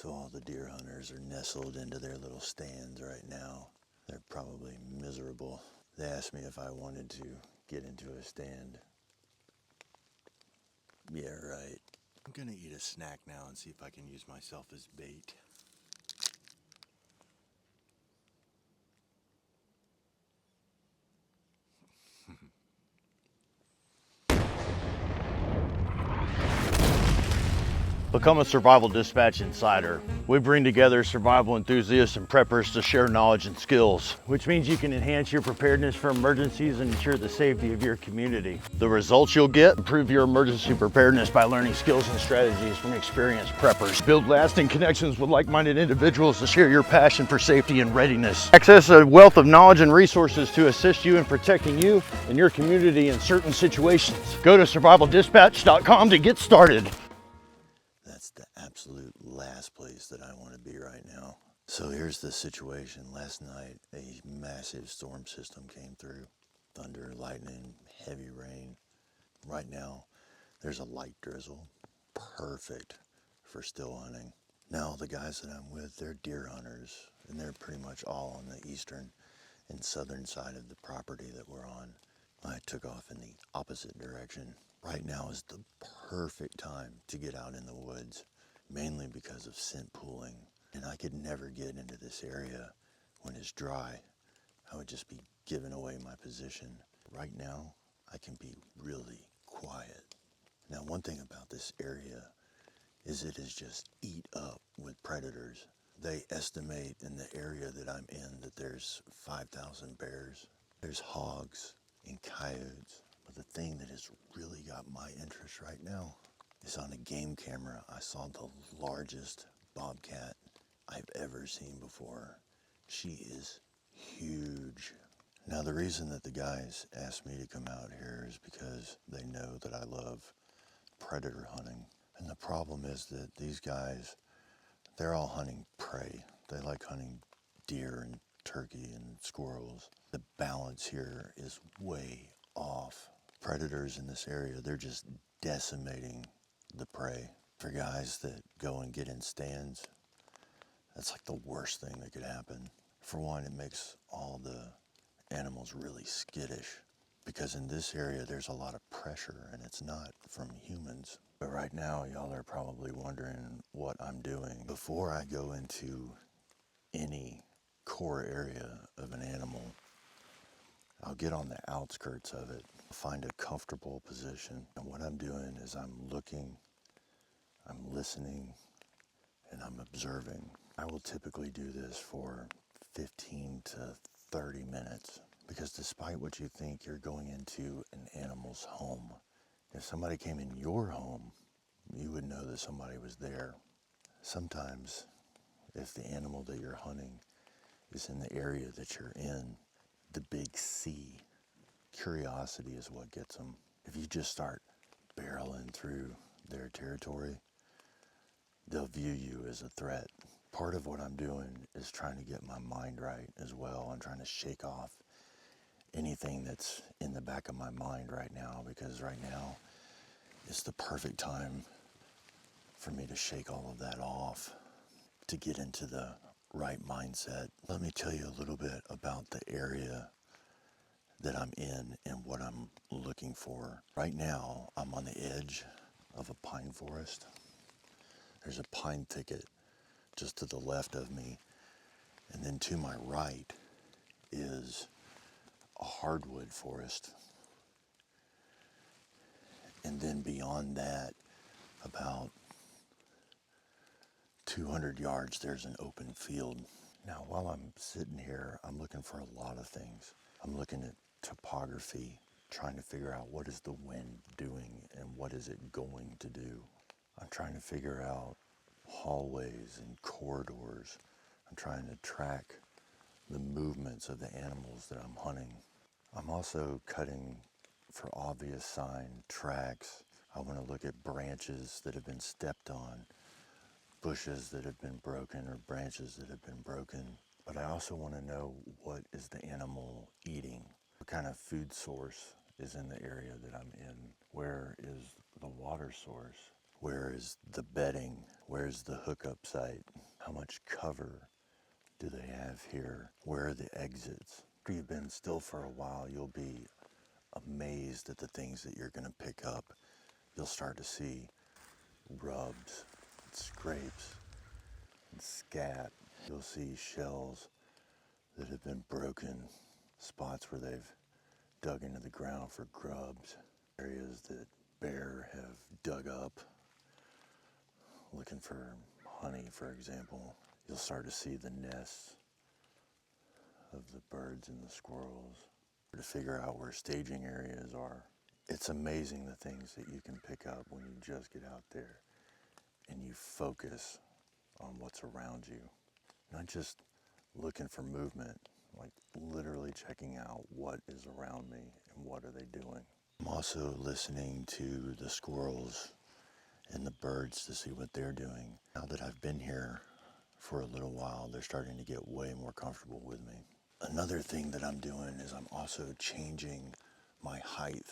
So all the deer hunters are nestled into their little stands right now. They're probably miserable. They asked me if I wanted to get into a stand. Yeah, right. I'm gonna eat a snack now and see if I can use myself as bait. Become a Survival Dispatch Insider. We bring together survival enthusiasts and preppers to share knowledge and skills, which means you can enhance your preparedness for emergencies and ensure the safety of your community. The results you'll get: improve your emergency preparedness by learning skills and strategies from experienced preppers. Build lasting connections with like-minded individuals to share your passion for safety and readiness. Access a wealth of knowledge and resources to assist you in protecting you and your community in certain situations. Go to survivaldispatch.com to get started. That's the absolute last place that I want to be right now. So here's the situation. Last night, a massive storm system came through. Thunder, lightning, heavy rain. Right now, there's a light drizzle. Perfect for still hunting. Now, the guys that I'm with, they're deer hunters, and they're pretty much all on the eastern and southern side of the property that we're on. I took off in the opposite direction. Right now is the perfect time to get out in the woods, mainly because of scent pooling. And I could never get into this area when it's dry. I would just be giving away my position. Right now, I can be really quiet. Now, one thing about this area is it is just eat up with predators. They estimate in the area that I'm in that there's 5,000 bears. There's hogs and coyotes. But the thing that has really got my interest right now is on a game camera. I saw the largest bobcat I've ever seen before. She is huge. Now, the reason that the guys asked me to come out here is because they know that I love predator hunting. And the problem is that these guys, they're all hunting prey. They like hunting deer and turkey and squirrels. The balance here is way off. Predators in this area, they're just decimating the prey. For guys that go and get in stands, that's like the worst thing that could happen. For one, it makes all the animals really skittish, because in this area there's a lot of pressure and it's not from humans. But right now, y'all are probably wondering what I'm doing. Before I go into any core area of an animal, I'll get on the outskirts of it, find a comfortable position. And what I'm doing is I'm looking, I'm listening, and I'm observing. I will typically do this for 15 to 30 minutes, because despite what you think, you're going into an animal's home. If somebody came in your home, you would know that somebody was there. Sometimes, if the animal that you're hunting is in the area that you're in, the big C, curiosity is what gets them. If you just start barreling through their territory, they'll view you as a threat. Part of what I'm doing is trying to get my mind right as well. I'm trying to shake off anything that's in the back of my mind right now, because right now is the perfect time for me to shake all of that off, to get into the right mindset. Let me tell you a little bit about the area that I'm in and what I'm looking for. Right now, I'm on the edge of a pine forest. There's a pine thicket just to the left of me, and then to my right is a hardwood forest. And then beyond that, about 200 yards, there's an open field. Now, while I'm sitting here, I'm looking for a lot of things. I'm looking at topography, trying to figure out what is the wind doing and what is it going to do. I'm trying to figure out hallways and corridors. I'm trying to track the movements of the animals that I'm hunting. I'm also cutting for obvious sign tracks. I want to look at branches that have been stepped on, bushes that have been broken, or branches that have been broken. But I also want to know, what is the animal eating? What kind of food source is in the area that I'm in? Where is the water source? Where is the bedding? Where's the hookup site? How much cover do they have here? Where are the exits? After you've been still for a while, you'll be amazed at the things that you're gonna pick up. You'll start to see rubs, scrapes, and scat. You'll see shells that have been broken, spots where they've dug into the ground for grubs, areas that bear have dug up, looking for honey, for example. You'll start to see the nests of the birds and the squirrels to figure out where staging areas are. It's amazing the things that you can pick up when you just get out there and you focus on what's around you. Not just looking for movement, like literally checking out what is around me and what are they doing. I'm also listening to the squirrels and the birds to see what they're doing. Now that I've been here for a little while, they're starting to get way more comfortable with me. Another thing that I'm doing is I'm also changing my height.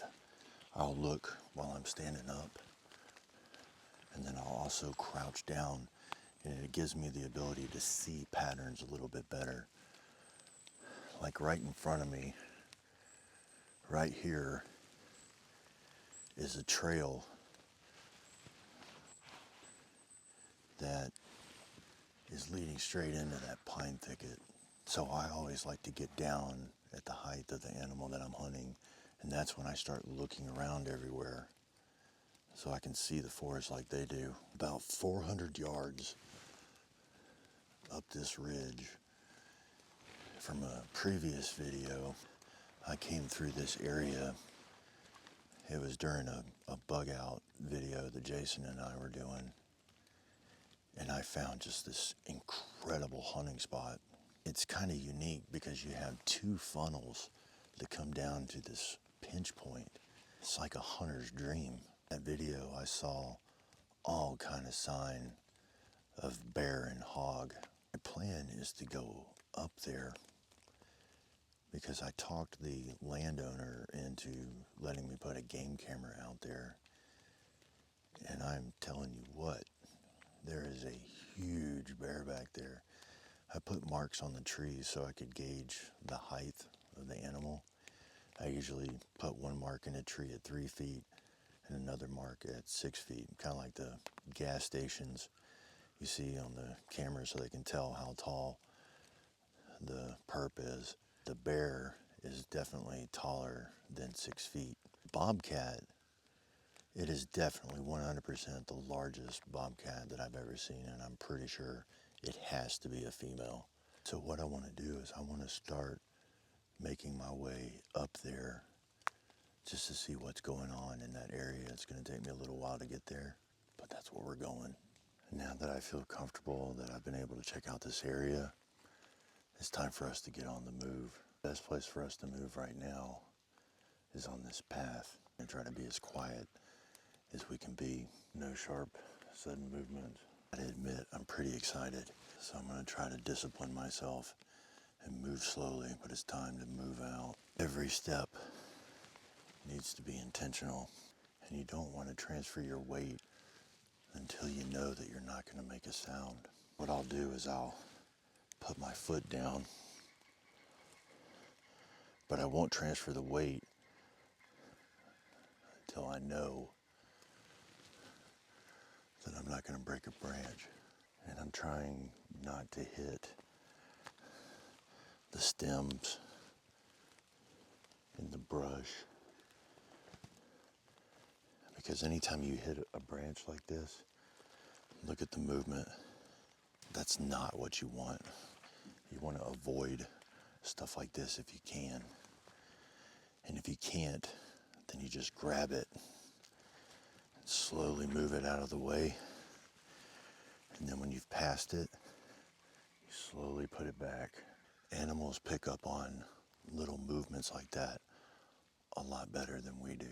I'll look while I'm standing up, and then I'll also crouch down, and it gives me the ability to see patterns a little bit better. Like right in front of me, right here, is a trail that is leading straight into that pine thicket. So I always like to get down at the height of the animal that I'm hunting, and that's when I start looking around everywhere so I can see the forest like they do. About 400 yards up this ridge from a previous video, I came through this area. It was during a bug out video that Jason and I were doing, and I found just this incredible hunting spot. It's kind of unique because you have two funnels that come down to this pinch point. It's like a hunter's dream. That video I saw all kind of sign of bear and hog. My plan is to go up there because I talked the landowner into letting me put a game camera out there. And I'm telling you what, there is a huge bear back there. I put marks on the trees so I could gauge the height of the animal. I usually put one mark in a tree at 3 feet and another mark at 6 feet, kind of like the gas stations you see on the camera so they can tell how tall the perp is. The bear is definitely taller than 6 feet. Bobcat, it is definitely 100% the largest bobcat that I've ever seen, and I'm pretty sure it has to be a female. So what I want to do is I want to start making my way up there just to see what's going on in that area. It's going to take me a little while to get there, but that's where we're going. Now that I feel comfortable that I've been able to check out this area, it's time for us to get on the move. The best place for us to move right now is on this path and try to be as quiet as we can be. No sharp, sudden movements. I admit I'm pretty excited, so I'm going to try to discipline myself and move slowly, but it's time to move out. Every step needs to be intentional, and you don't want to transfer your weight until you know that you're not going to make a sound. What I'll do is I'll put my foot down, but I won't transfer the weight until I know that I'm not going to break a branch. And I'm trying not to hit the stems in the brush, because anytime you hit a branch like this, look at the movement. That's not what you want. You want to avoid stuff like this if you can. And if you can't, then you just grab it and slowly move it out of the way. And then when you've passed it, you slowly put it back. Animals pick up on little movements like that a lot better than we do.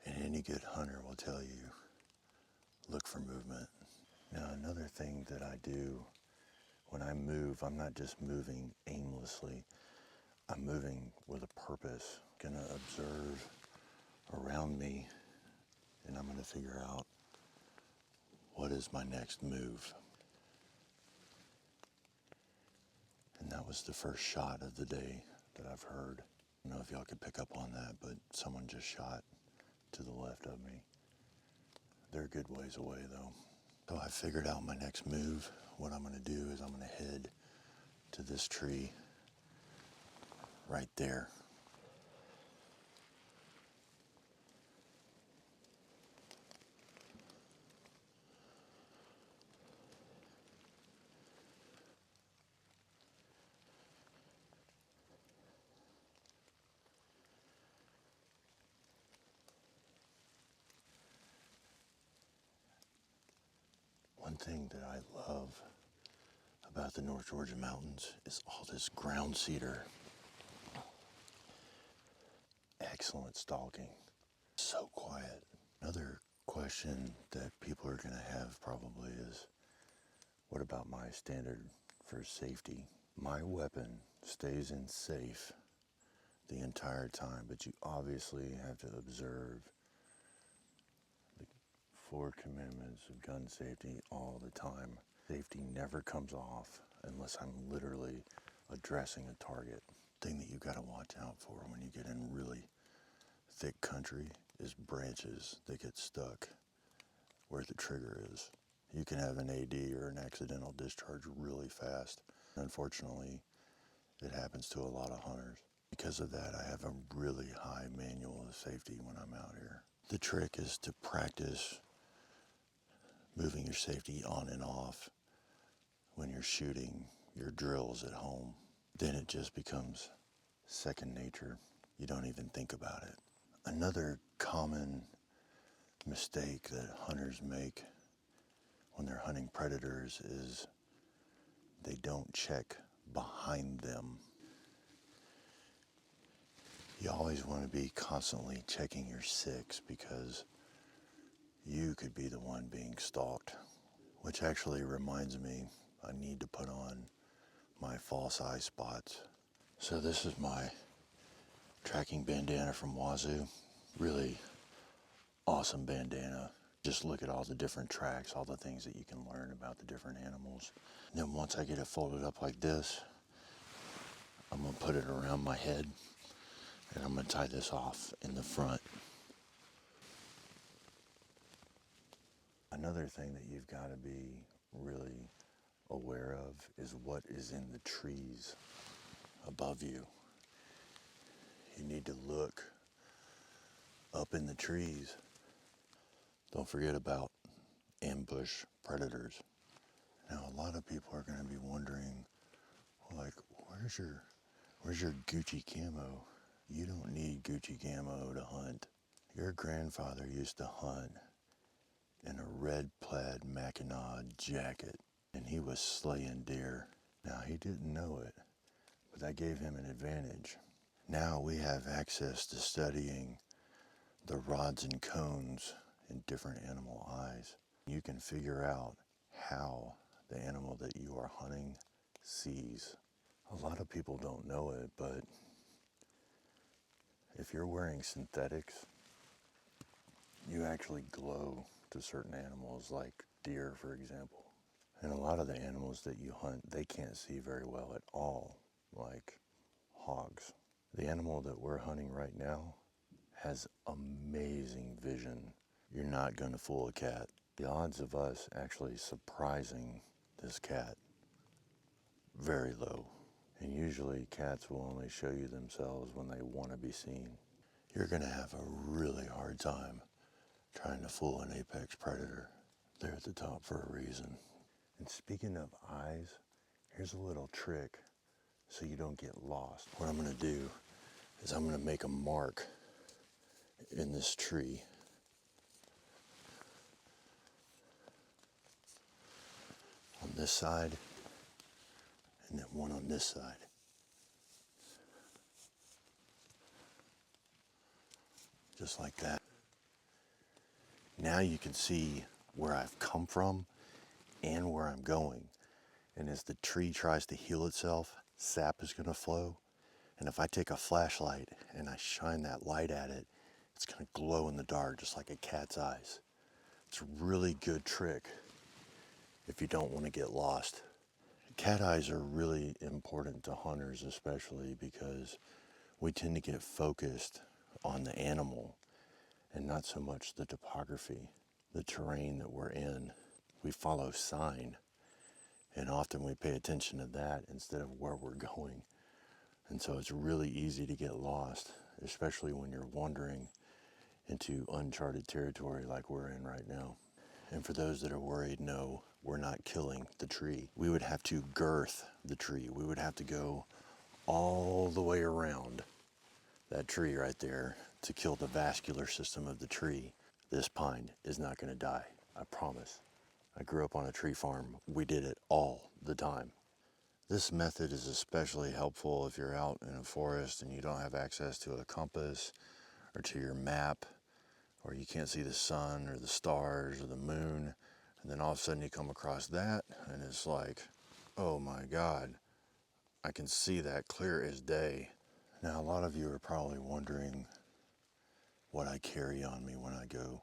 And any good hunter will tell you, look for movement. Now, another thing that I do when I move, I'm not just moving aimlessly. I'm moving with a purpose. I'm gonna observe around me, and I'm gonna figure out what is my next move? And that was the first shot of the day that I've heard. I don't know if y'all could pick up on that, but someone just shot to the left of me. They're a good ways away though. So I figured out my next move. What I'm gonna do is I'm gonna head to this tree right there. One thing that I love about the North Georgia mountains is all this ground cedar. Excellent stalking. So quiet. Another question that people are going to have probably is, what about my standard for safety? My weapon stays in safe the entire time, but you obviously have to observe the 4 commandments of gun safety all the time. Safety never comes off unless I'm literally addressing a target. Thing that you got to watch out for when you get in really thick country is branches that get stuck where the trigger is. You can have an AD or an accidental discharge really fast. Unfortunately, it happens to a lot of hunters. Because of that, I have a really high manual of safety when I'm out here. The trick is to practice moving your safety on and off when you're shooting your drills at home. Then it just becomes second nature. You don't even think about it. Another common mistake that hunters make when they're hunting predators is they don't check behind them. You always want to be constantly checking your six because you could be the one being stalked. Which actually reminds me, I need to put on my false eye spots. So this is my tracking bandana from Wazoo. Really awesome bandana. Just look at all the different tracks, all the things that you can learn about the different animals. And then once I get it folded up like this, I'm gonna put it around my head and I'm gonna tie this off in the front. Another thing that you've got to be really aware of is what is in the trees above you. You need to look up in the trees. Don't forget about ambush predators. Now a lot of people are going to be wondering, like, where's your Gucci camo? You don't need Gucci camo to hunt. Your grandfather used to hunt in a red plaid Mackinac jacket, and he was slaying deer. Now he didn't know it, but that gave him an advantage. Now we have access to studying the rods and cones in different animal eyes. You can figure out how the animal that you are hunting sees. A lot of people don't know it, but if you're wearing synthetics, you actually glow to certain animals, like deer, for example. And a lot of the animals that you hunt, they can't see very well at all, like hogs. The animal that we're hunting right now has amazing vision. You're not going to fool a cat. The odds of us actually surprising this cat, very low. And usually cats will only show you themselves when they want to be seen. You're going to have a really hard time trying to fool an apex predator. They're at the top for a reason. And speaking of eyes, here's a little trick so you don't get lost. What I'm going to do is I'm going to make a mark in this tree. On this side, and then one on this side. Just like that. Now you can see where I've come from and where I'm going. And as the tree tries to heal itself, sap is going to flow. And if I take a flashlight and I shine that light at it, it's going to glow in the dark just like a cat's eyes. It's a really good trick if you don't want to get lost. Cat eyes are really important to hunters, especially because we tend to get focused on the animal and not so much the topography, the terrain that we're in. We follow sign, and often we pay attention to that instead of where we're going. And so it's really easy to get lost, especially when you're wandering into uncharted territory like we're in right now. And for those that are worried, no, we're not killing the tree. We would have to girth the tree. We would have to go all the way around that tree right there to kill the vascular system of the tree. This pine is not going to die, I promise. I grew up on a tree farm. We did it all the time. This method is especially helpful if you're out in a forest and you don't have access to a compass or to your map, or you can't see the sun or the stars or the moon, and then all of a sudden you come across that and it's like, oh my God, I can see that clear as day. Now a lot of you are probably wondering what I carry on me when I go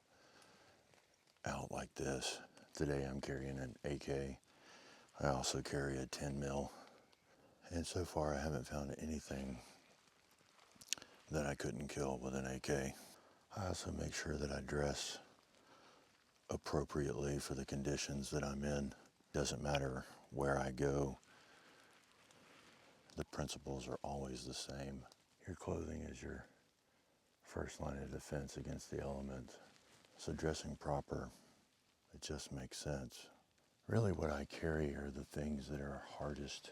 out like this. Today I'm carrying an AK. I also carry a 10 mil. And so far I haven't found anything that I couldn't kill with an AK. I also make sure that I dress appropriately for the conditions that I'm in. Doesn't matter where I go, the principles are always the same. Your clothing is your first line of defense against the elements. So dressing proper, it just makes sense. Really what I carry are the things that are hardest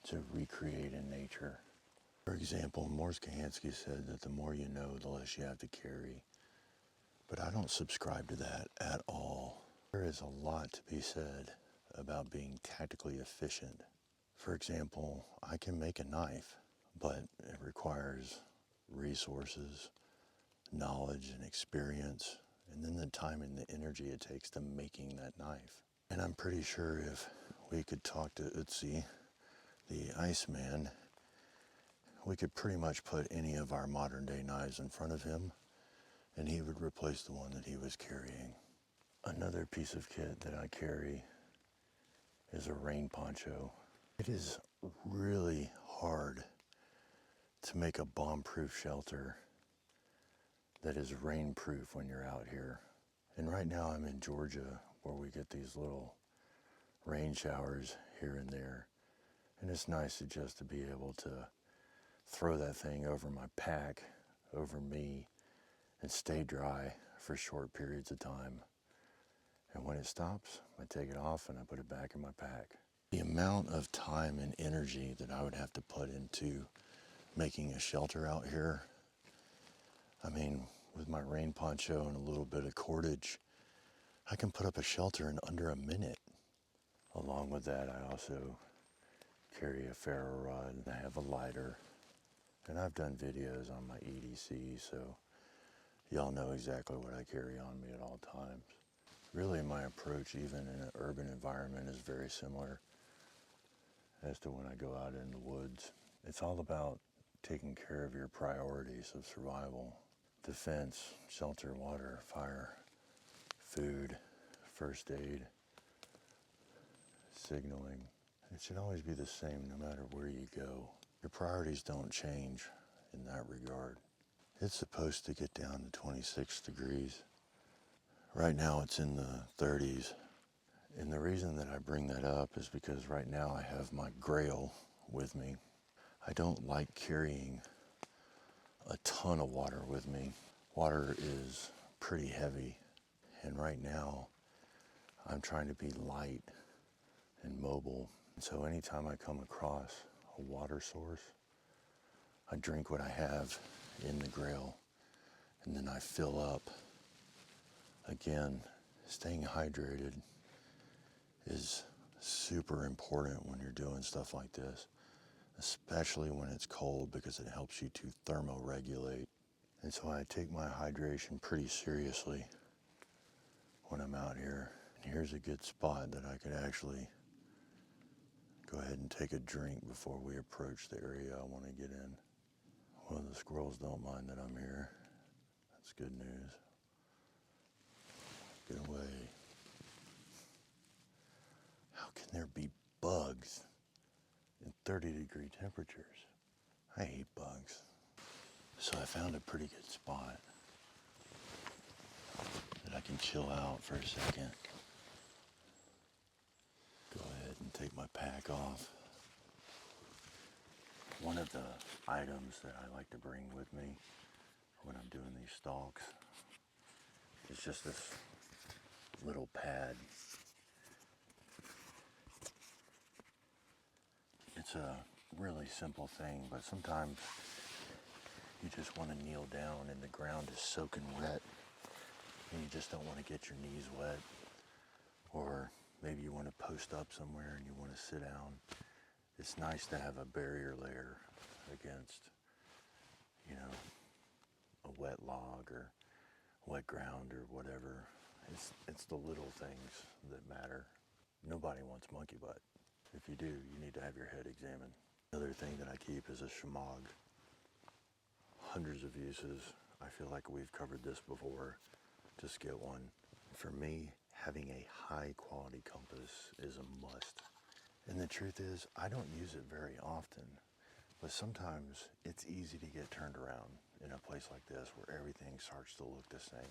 to recreate in nature. For example, Morris Kahansky said that the more you know, the less you have to carry. But I don't subscribe to that at all. There is a lot to be said about being tactically efficient. For example, I can make a knife, but it requires resources, knowledge and experience, and then the time and the energy it takes to making that knife. And I'm pretty sure if we could talk to Utsi, the Iceman, we could pretty much put any of our modern day knives in front of him and he would replace the one that he was carrying. Another piece of kit that I carry is a rain poncho. It is really hard to make a bomb-proof shelter that is rain-proof when you're out here. And right now I'm in Georgia where we get these little rain showers here and there. And it's nice to be able to throw that thing over my pack, over me, and stay dry for short periods of time. And when it stops, I take it off and I put it back in my pack. The amount of time and energy that I would have to put into making a shelter out here, I mean, with my rain poncho and a little bit of cordage, I can put up a shelter in under a minute. Along with that, I also carry a ferro rod, I have a lighter, and I've done videos on my EDC, so y'all know exactly what I carry on me at all times. Really, my approach, even in an urban environment, is very similar as to when I go out in the woods. It's all about taking care of your priorities of survival. Defense, shelter, water, fire, food, first aid, signaling. It should always be the same no matter where you go. Your priorities don't change in that regard. It's supposed to get down to 26 degrees. Right now it's in the 30s. And the reason that I bring that up is because right now I have my Grail with me. I don't like carrying a ton of water with me. Water is pretty heavy. And right now I'm trying to be light and mobile. And so anytime I come across a water source, I drink what I have in the Grail and then I fill up. Again, staying hydrated is super important when you're doing stuff like this, especially when it's cold because it helps you to thermoregulate. And so I take my hydration pretty seriously when I'm out here. And here's a good spot that I could actually go ahead and take a drink before we approach the area I want to get in. Well, the squirrels don't mind that I'm here. That's good news. Get away. can there be bugs in 30-degree temperatures? I hate bugs. So I found a pretty good spot that I can chill out for a second. Go ahead and take my pack off. One of the items that I like to bring with me when I'm doing these stalks is just this little pad. It's a really simple thing, but sometimes you just want to kneel down and the ground is soaking wet and you just don't want to get your knees wet. Or maybe you want to post up somewhere and you want to sit down. It's nice to have a barrier layer against, you know, a wet log or wet ground or whatever. It's the little things that matter. Nobody wants monkey butt. If you do, you need to have your head examined. Another thing that I keep is a shemagh. Hundreds of uses. I feel like we've covered this before. Just get one. For me, having a high quality compass is a must. And the truth is, I don't use it very often, but sometimes it's easy to get turned around in a place like this where everything starts to look the same.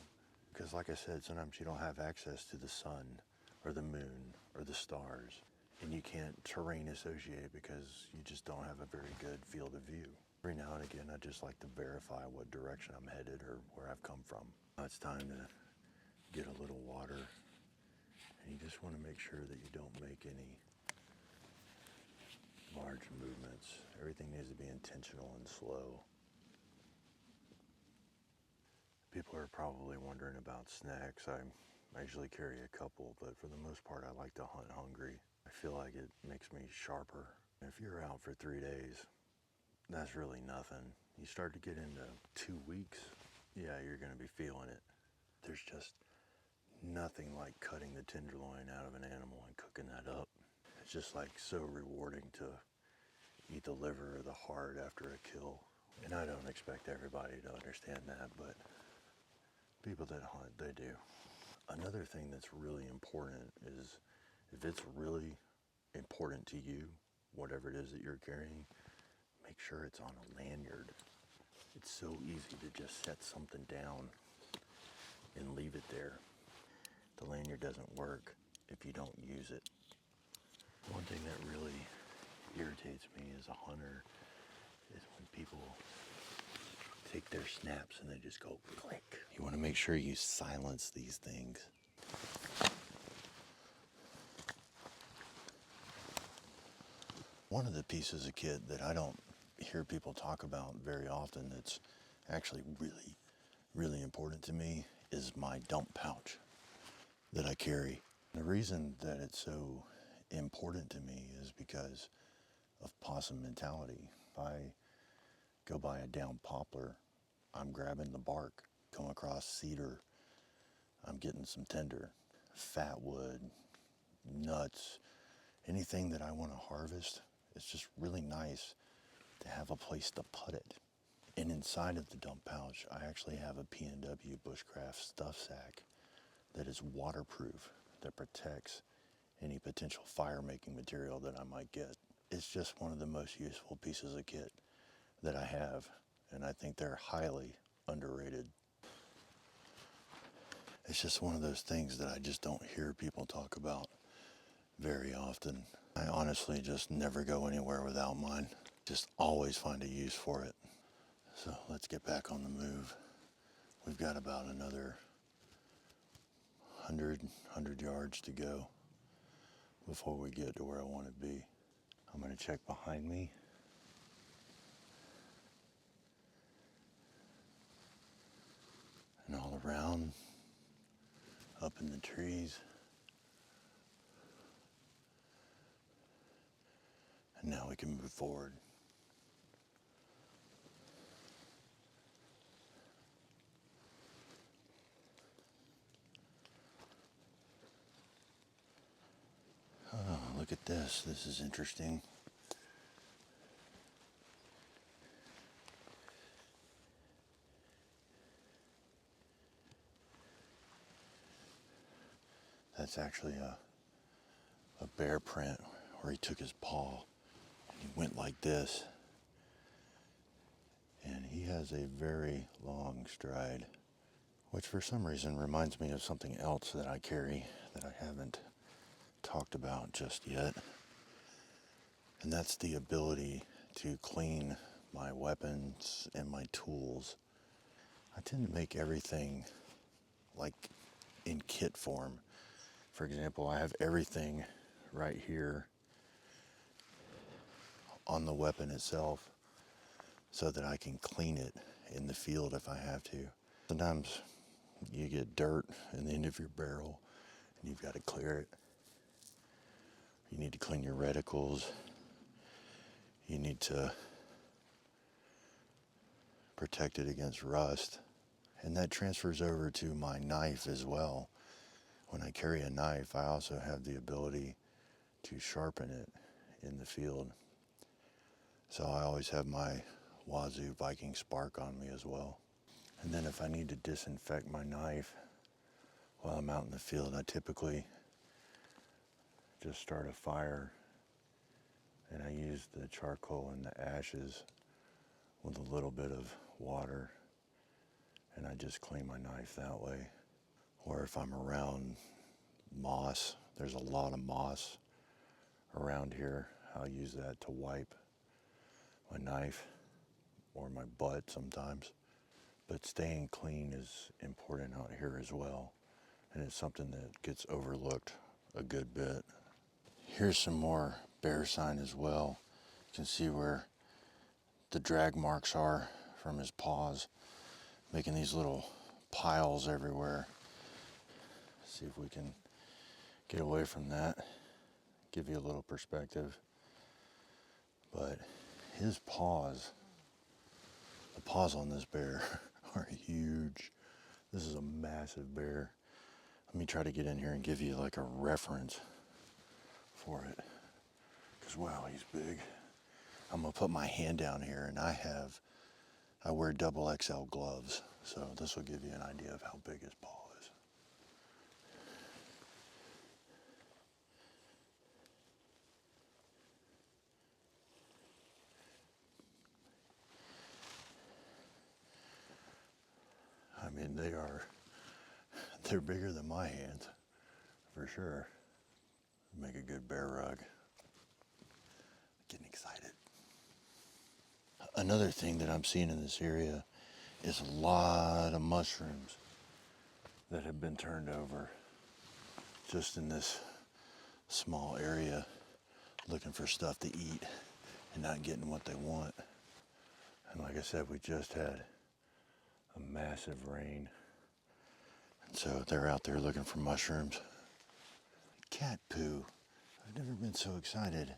Because like I said, sometimes you don't have access to the sun or the moon or the stars, and you can't terrain associate because you just don't have a very good field of view. Every now and again, I just like to verify what direction I'm headed or where I've come from. Now it's time to get a little water, and you just want to make sure that you don't make any large movements. Everything needs to be intentional and slow. People are probably wondering about snacks. I usually carry a couple, but for the most part, I like to hunt hungry. I feel like it makes me sharper. If you're out for 3 days, that's really nothing. You start to get into 2 weeks, yeah, you're gonna be feeling it. There's just nothing like cutting the tenderloin out of an animal and cooking that up. It's just like so rewarding to eat the liver or the heart after a kill. And I don't expect everybody to understand that, but people that hunt, they do. Another thing that's really important is if it's really important to you, whatever it is that you're carrying, make sure it's on a lanyard. It's so easy to just set something down and leave it there. The lanyard doesn't work if you don't use it. One thing that really irritates me as a hunter is when people take their snaps and they just go click. You want to make sure you silence these things. One of the pieces of kit that I don't hear people talk about very often that's actually really, really important to me is my dump pouch that I carry. The reason that it's so important to me is because of possum mentality. If I go by a downed poplar, I'm grabbing the bark. Come across cedar, I'm getting some tinder. Fat wood, nuts, anything that I want to harvest, it's just really nice to have a place to put it. And inside of the dump pouch, I actually have a P&W Bushcraft stuff sack that is waterproof, that protects any potential fire-making material that I might get. It's just one of the most useful pieces of kit that I have, and I think they're highly underrated. It's just one of those things that I just don't hear people talk about very often. I honestly just never go anywhere without mine. Just always find a use for it. So let's get back on the move. We've got about another 100 yards to go before we get to where I want to be. I'm going to check behind me. And all around, up in the trees. And now we can move forward. Oh, look at this. This is interesting. That's actually a a bear print where he took his paw and he went like this. And he has a very long stride, which for some reason reminds me of something else that I carry that I haven't talked about just yet. And that's the ability to clean my weapons and my tools. I tend to make everything like in kit form. For example, I have everything right here on the weapon itself so that I can clean it in the field if I have to. Sometimes you get dirt in the end of your barrel and you've got to clear it. You need to clean your reticles. You need to protect it against rust. And that transfers over to my knife as well. When I carry a knife, I also have the ability to sharpen it in the field. So I always have my Wazoo Viking Spark on me as well. And then if I need to disinfect my knife while I'm out in the field, I typically just start a fire and I use the charcoal and the ashes with a little bit of water, and I just clean my knife that way. Or if I'm around moss, there's a lot of moss around here, I'll use that to wipe my knife or my butt sometimes. But staying clean is important out here as well, and it's something that gets overlooked a good bit. Here's some more bear sign as well. You can see where the drag marks are from his paws, making these little piles everywhere. See if we can get away from that, give you a little perspective. But his paws, the paws on this bear are huge. This is a massive bear. Let me try to get in here and give you like a reference for it, because wow, he's big. I'm gonna put my hand down here, and I wear double XL gloves, so this will give you an idea of how big his paw is. I mean, they're bigger than my hands, for sure. Make a good bear rug. Getting excited. Another thing that I'm seeing in this area is a lot of mushrooms that have been turned over just in this small area, looking for stuff to eat and not getting what they want. And like I said, we just had a massive rain. And so they're out there looking for mushrooms. Cat poo. I've never been so excited.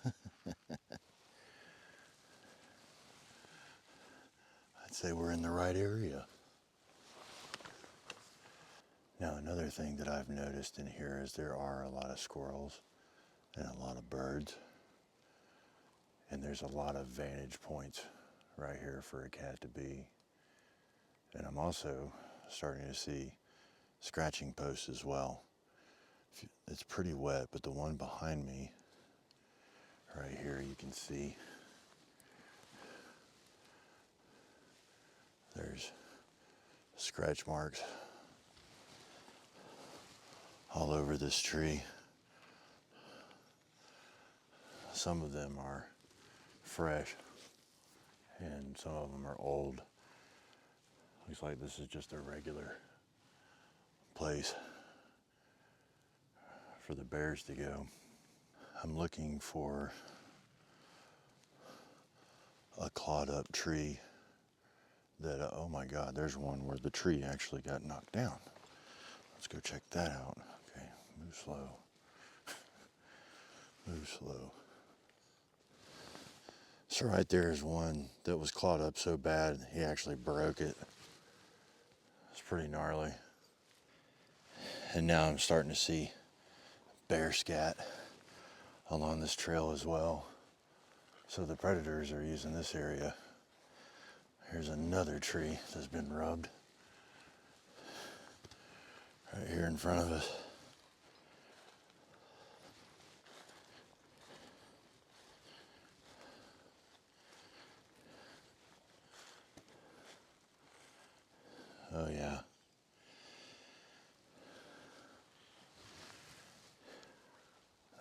I'd say we're in the right area. Now, another thing that I've noticed in here is there are a lot of squirrels and a lot of birds. And there's a lot of vantage points right here for a cat to be. And I'm also starting to see scratching posts as well. It's pretty wet, but the one behind me, right here, you can see there's scratch marks all over this tree. Some of them are fresh and some of them are old. Looks like this is just a regular place for the bears to go. I'm looking for a clawed up tree that, oh my God, there's one where the tree actually got knocked down. Let's go check that out. Okay, move slow. Move slow. So right there is one that was clawed up so bad he actually broke it. It's pretty gnarly. And now I'm starting to see bear scat along this trail as well. So the predators are using this area. Here's another tree that's been rubbed right here in front of us.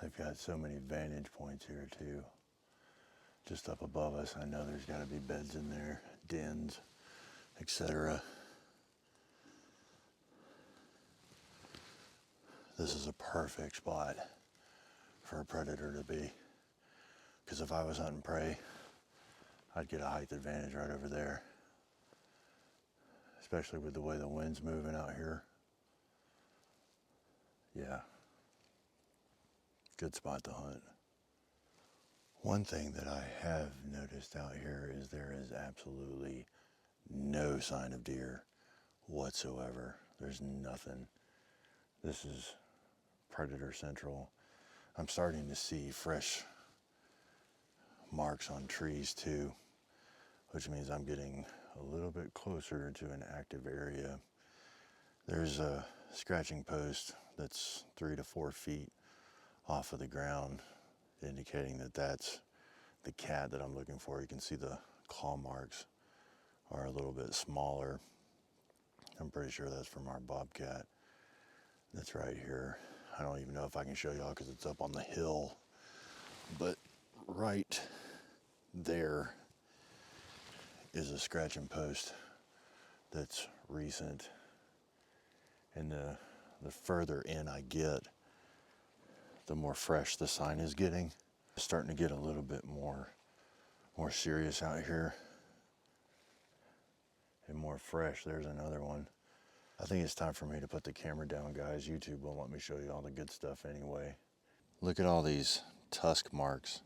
They've got so many vantage points here too. Just up above us, I know there's got to be beds in there, dens, etc. This is a perfect spot for a predator to be. Because if I was hunting prey, I'd get a height advantage right over there. Especially with the way the wind's moving out here. Yeah. Good spot to hunt. One thing that I have noticed out here is there is absolutely no sign of deer whatsoever. There's nothing. This is predator central. I'm starting to see fresh marks on trees too, which means I'm getting a little bit closer to an active area. There's a scratching post that's 3 to 4 feet off of the ground, indicating that that's the cat that I'm looking for. You can see the claw marks are a little bit smaller. I'm pretty sure that's from our bobcat. That's right here. I don't even know if I can show y'all because it's up on the hill, but right there is a scratching post that's recent, and the further in I get, the more fresh the sign is getting. It's starting to get a little bit more serious out here and more fresh. There's another one. I think it's time for me to put the camera down, guys. YouTube won't let me show you all the good stuff anyway. Look at all these tusk marks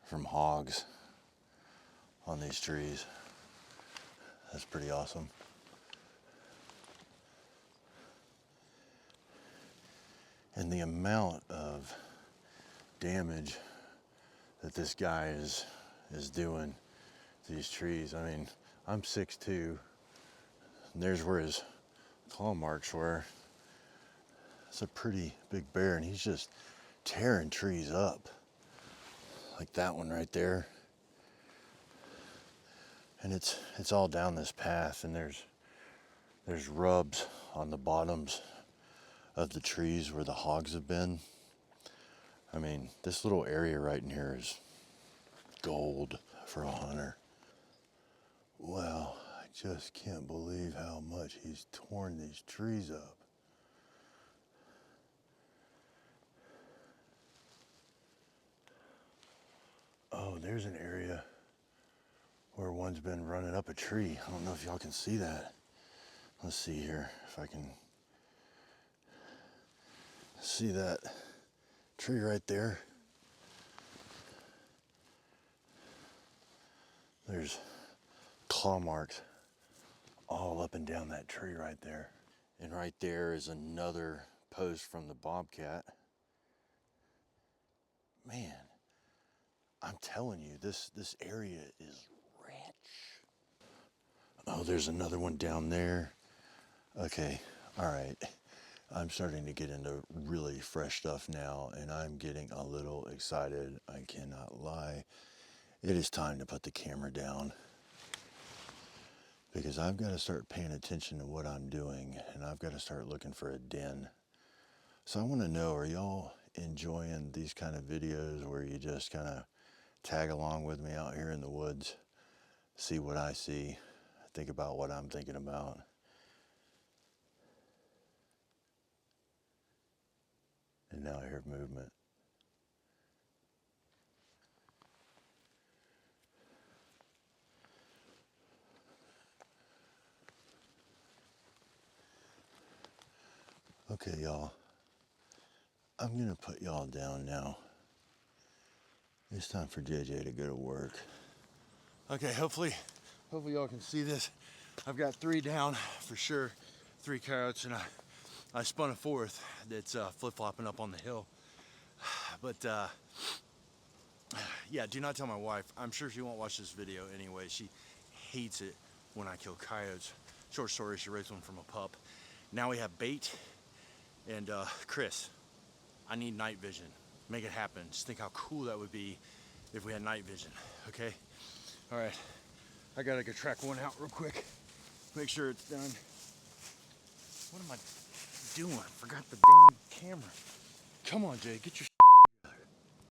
from hogs on these trees. That's pretty awesome. And the amount of damage that this guy is doing to these trees. I mean, I'm 6'2", and there's where his claw marks were. It's a pretty big bear, and he's just tearing trees up. Like that one right there. And it's all down this path, and there's rubs on the bottoms of the trees where the hogs have been. I mean, this little area right in here is gold for a hunter. Wow, I just can't believe how much he's torn these trees up. Oh, there's an area where one's been running up a tree. I don't know if y'all can see that. Let's see here if I can see that tree right there. There's claw marks all up and down that tree right there. And right there is another post from the bobcat. Man, I'm telling you, this area is rich. Oh, there's another one down there. Okay, all right. I'm starting to get into really fresh stuff now, and I'm getting a little excited. I cannot lie. It is time to put the camera down because I've got to start paying attention to what I'm doing, and I've got to start looking for a den. So I want to know, are y'all enjoying these kind of videos where you just kind of tag along with me out here in the woods, see what I see, think about what I'm thinking about? And now I hear movement. Okay, y'all. I'm gonna put y'all down now. It's time for JJ to go to work. Okay, hopefully y'all can see this. I've got 3 down for sure, 3 coyotes, and I spun a 4th that's flip-flopping up on the hill. But yeah, do not tell my wife. I'm sure she won't watch this video anyway. She hates it when I kill coyotes. Short story, she raised one from a pup. Now we have bait, and Chris, I need night vision. Make it happen. Just think how cool that would be if we had night vision, okay? All right, I gotta go track one out real quick. Make sure it's done. What am I doing? I forgot the damn camera. Come on, Jay, get your